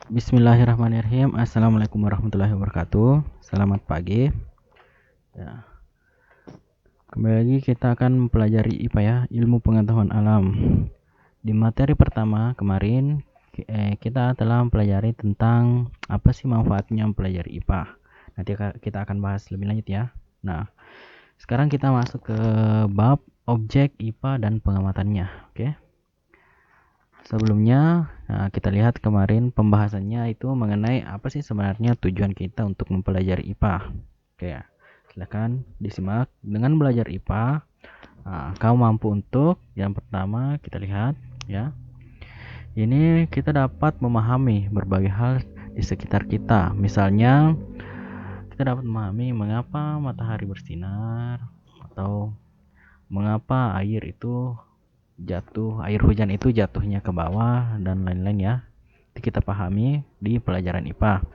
Bismillahirrahmanirrahim. Assalamualaikum warahmatullahi wabarakatuh. Selamat pagi. Ya, kembali lagi kita akan mempelajari IPA ya, ilmu pengetahuan alam. Di materi pertama kemarin kita telah mempelajari tentang apa sih manfaatnya mempelajari IPA. Nanti kita akan bahas lebih lanjut ya. Nah, sekarang kita masuk ke bab objek IPA dan pengamatannya. Oke. Sebelumnya, kita lihat kemarin pembahasannya itu mengenai apa sih sebenarnya tujuan kita untuk mempelajari IPA. Oke, silakan disimak. Dengan belajar IPA, kamu mampu untuk yang pertama kita lihat ya. Ini kita dapat memahami berbagai hal di sekitar kita. Misalnya, kita dapat memahami mengapa matahari bersinar atau mengapa air hujan itu jatuhnya ke bawah dan lain-lain ya. Itu kita pahami di pelajaran IPA.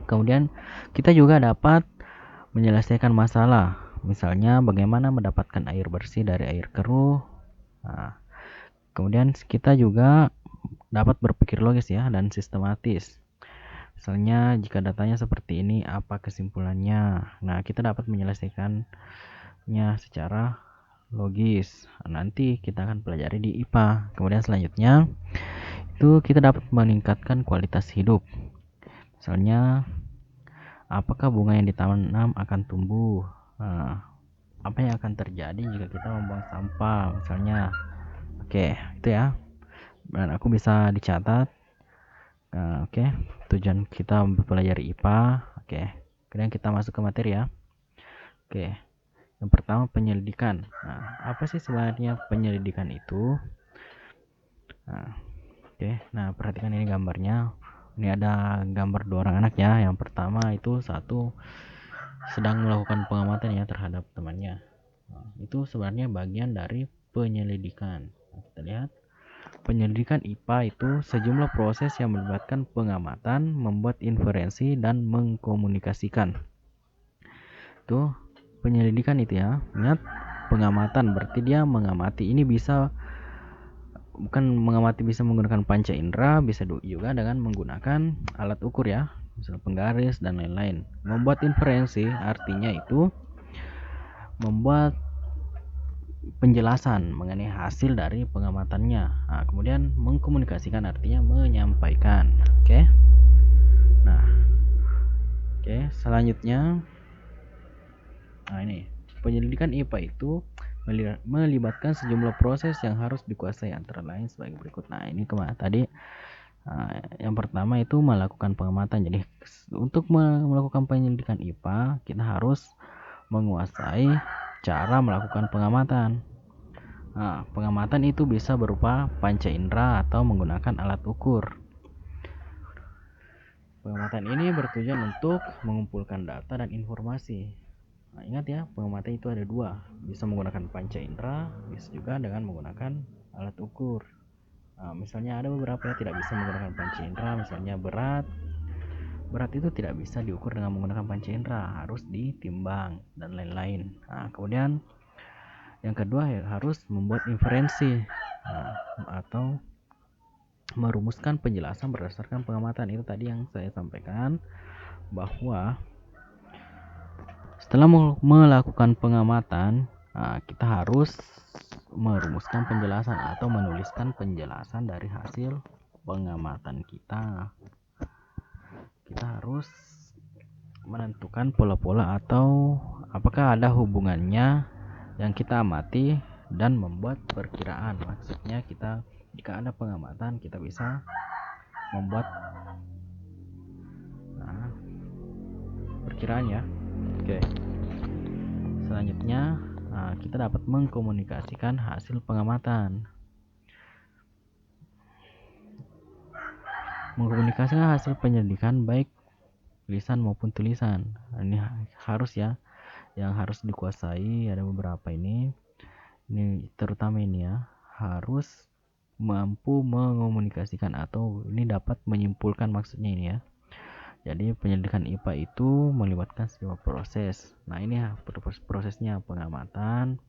Kemudian kita juga dapat menyelesaikan masalah. Misalnya bagaimana mendapatkan air bersih dari air keruh. Nah, kemudian kita juga dapat berpikir logis ya dan sistematis. Misalnya jika datanya seperti ini, apa kesimpulannya? Nah, kita dapat menyelesaikannya secara logis. Nanti kita akan pelajari di IPA. Kemudian selanjutnya itu kita dapat meningkatkan kualitas hidup. Misalnya apakah bunga yang ditanam akan tumbuh? Apa yang akan terjadi jika kita membuang sampah? Misalnya, oke, itu ya. Dan aku bisa dicatat. Oke, tujuan kita mempelajari IPA. Oke, kemudian kita masuk ke materi ya. Oke, yang pertama penyelidikan. Apa sih sebenarnya penyelidikan itu? Nah, perhatikan ini gambarnya. Ini ada gambar dua orang anak ya. Yang pertama itu satu sedang melakukan pengamatan ya terhadap temannya. Itu sebenarnya bagian dari penyelidikan. Kita lihat. Penyelidikan IPA itu sejumlah proses yang melibatkan pengamatan, membuat inferensi, dan mengkomunikasikan. Itu penyelidikan itu ya. Ingat, pengamatan berarti dia mengamati. Ini bisa bukan mengamati bisa menggunakan panca indera, bisa juga dengan menggunakan alat ukur ya, misalnya penggaris dan lain-lain. Membuat inferensi artinya itu membuat penjelasan mengenai hasil dari pengamatannya. Kemudian mengkomunikasikan artinya menyampaikan. Oke. Nah, selanjutnya ini penyelidikan IPA itu melibatkan sejumlah proses yang harus dikuasai antara lain sebagai berikut. Nah, ini tadi yang pertama itu melakukan pengamatan. Jadi untuk melakukan penyelidikan IPA kita harus menguasai cara melakukan pengamatan. Pengamatan itu bisa berupa panca indera atau menggunakan alat ukur. Pengamatan ini bertujuan untuk mengumpulkan data dan informasi. Ingat ya, pengamatan itu ada dua, bisa menggunakan panca indera, bisa juga dengan menggunakan alat ukur. Misalnya ada beberapa yang tidak bisa menggunakan panca indera, misalnya berat itu tidak bisa diukur dengan menggunakan panca indera, harus ditimbang dan lain-lain. Kemudian yang kedua harus membuat inferensi atau merumuskan penjelasan berdasarkan pengamatan. Itu tadi yang saya sampaikan, bahwa setelah melakukan pengamatan kita harus merumuskan penjelasan atau menuliskan penjelasan dari hasil pengamatan kita. Kita harus menentukan pola-pola atau apakah ada hubungannya yang kita amati dan membuat perkiraan. Maksudnya kita jika ada pengamatan kita bisa membuat perkiraan ya. Oke. Selanjutnya kita dapat mengkomunikasikan hasil pengamatan. Mengkomunikasikan hasil penyelidikan baik lisan maupun tulisan. Ini harus ya, yang harus dikuasai ada beberapa ini terutama ini ya, harus mampu mengomunikasikan atau ini dapat menyimpulkan, maksudnya ini ya. Jadi penyelidikan IPA itu melibatkan sejumlah proses. Nah, ini prosesnya pengamatan,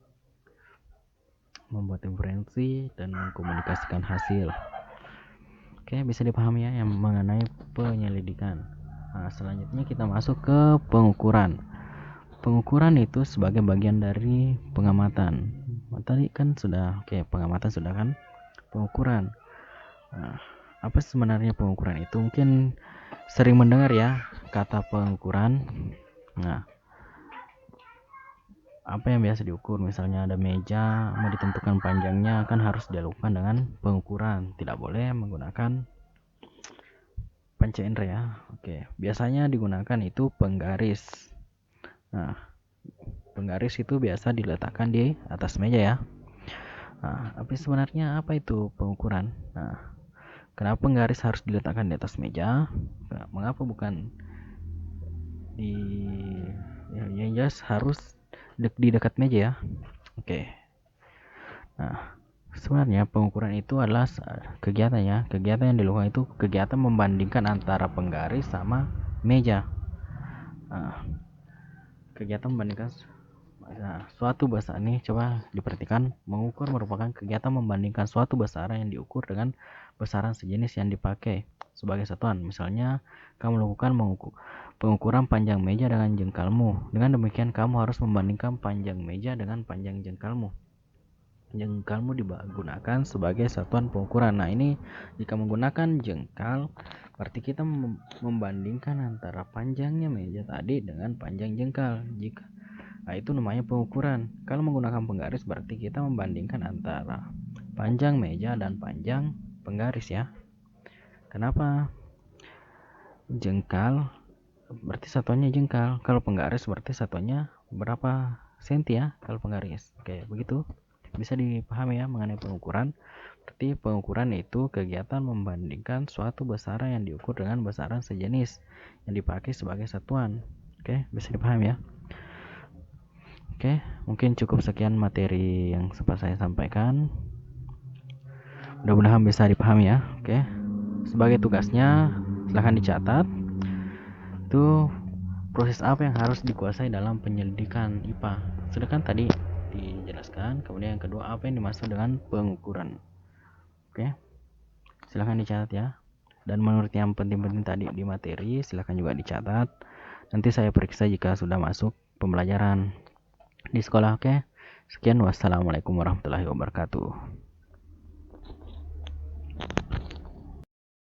membuat inferensi, dan mengkomunikasikan hasil. Oke, bisa dipahami ya yang mengenai penyelidikan. Nah, selanjutnya kita masuk ke pengukuran. Pengukuran itu sebagai bagian dari pengamatan. Tadi kan sudah, oke, pengamatan sudah kan? Pengukuran. Nah, apa sebenarnya pengukuran itu? Mungkin sering mendengar ya kata pengukuran. Nah, apa yang biasa diukur, misalnya ada meja mau ditentukan panjangnya kan harus dilakukan dengan pengukuran, tidak boleh menggunakan panca indera ya. Oke, biasanya digunakan itu penggaris. Nah, penggaris itu biasa diletakkan di atas meja ya. Nah, tapi sebenarnya apa itu pengukuran? Nah, kenapa penggaris harus diletakkan di atas meja? Nah, mengapa bukan di yang jelas harus di dekat meja ya? Oke. Nah, sebenarnya pengukuran itu adalah kegiatan ya. Kegiatan yang dilakukan itu kegiatan membandingkan antara penggaris sama meja. Nah, kegiatan membandingkan suatu besaran ini coba diperhatikan. Mengukur merupakan kegiatan membandingkan suatu besaran yang diukur dengan besaran sejenis yang dipakai sebagai satuan. Misalnya, kamu melakukan pengukuran panjang meja dengan jengkalmu. Dengan demikian, kamu harus membandingkan panjang meja dengan panjang jengkalmu. Jengkalmu digunakan sebagai satuan pengukuran. Nah, ini jika menggunakan jengkal, berarti kita membandingkan antara panjangnya meja tadi dengan panjang jengkal. Nah, itu namanya pengukuran. Kalau menggunakan penggaris, berarti kita membandingkan antara panjang meja dan panjang penggaris ya. Kenapa? Jengkal berarti satuannya jengkal. Kalau penggaris berarti satuannya berapa senti ya kalau penggaris. Oke, begitu. Bisa dipahami ya mengenai pengukuran. Berarti pengukuran itu kegiatan membandingkan suatu besaran yang diukur dengan besaran sejenis yang dipakai sebagai satuan. Oke, bisa dipahami ya. Oke, mungkin cukup sekian materi yang sempat saya sampaikan. Mudah-mudahan bisa dipahami ya. Oke. Sebagai tugasnya silahkan dicatat. Itu proses apa yang harus dikuasai dalam penyelidikan IPA. Sudah kan tadi dijelaskan. Kemudian yang kedua, apa yang dimaksud dengan pengukuran. Oke, silahkan dicatat ya. Dan menurut yang penting-penting tadi di materi, silahkan juga dicatat. Nanti saya periksa jika sudah masuk pembelajaran di sekolah. Oke, sekian, wassalamualaikum warahmatullahi wabarakatuh.